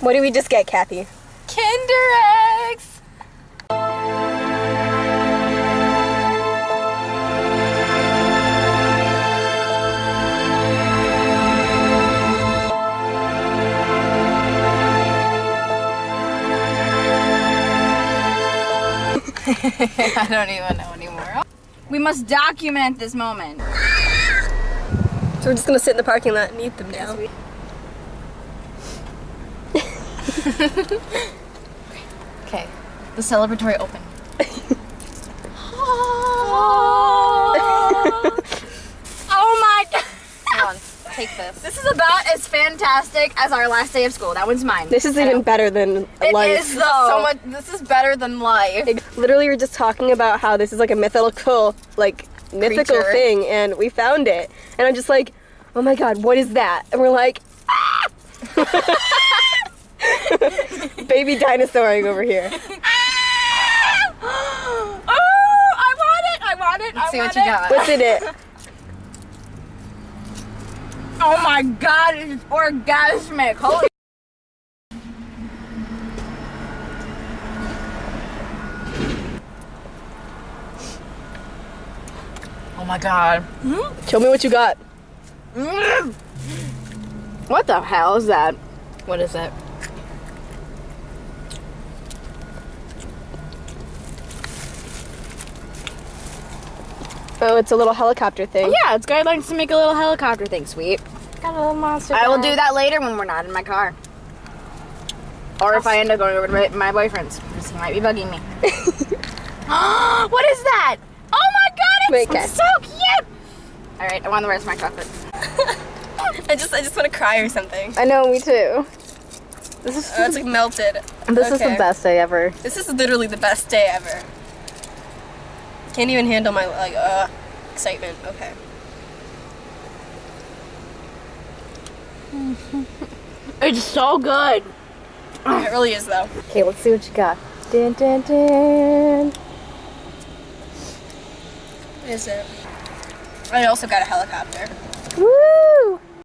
What did we just get, Kathy? Kinder Eggs! I don't even know anymore. We must document this moment. So we're just gonna sit in the parking lot and eat them now. Okay, the celebratory open. Oh my god! Hold on, take this. This is about as fantastic as our last day of school. That one's mine. This is even better than life. It is though. So much. This is better than life. Literally, we're just talking about how this is like a mythical Creature. thing, and we found it. And I'm just like, oh my god, what is that? And we're like, ah! Baby dinosauring over here. Oh, I want it! I want it! Let's see what you got. What's in it? Oh my god, it's orgasmic. Holy. Oh my god. Show me what you got. What the hell is that? What is it? Oh, it's a little helicopter thing. Yeah, it's guidelines to make a little helicopter thing. Sweet. Got a little monster. I will do that later when we're not in my car. Or if I end up going over to my boyfriend's, because he might be bugging me. What is that? Oh my god, it's so cute! Alright, I want the rest of my chocolate. I just want to cry or something. I know, me too. This is Oh, it's like melted. this is the best day ever. This is literally the best day ever. Can't even handle my excitement. Okay. It's so good. It really is though. Okay, let's see what you got. Dun, dun, dun. What is it? I also got a helicopter.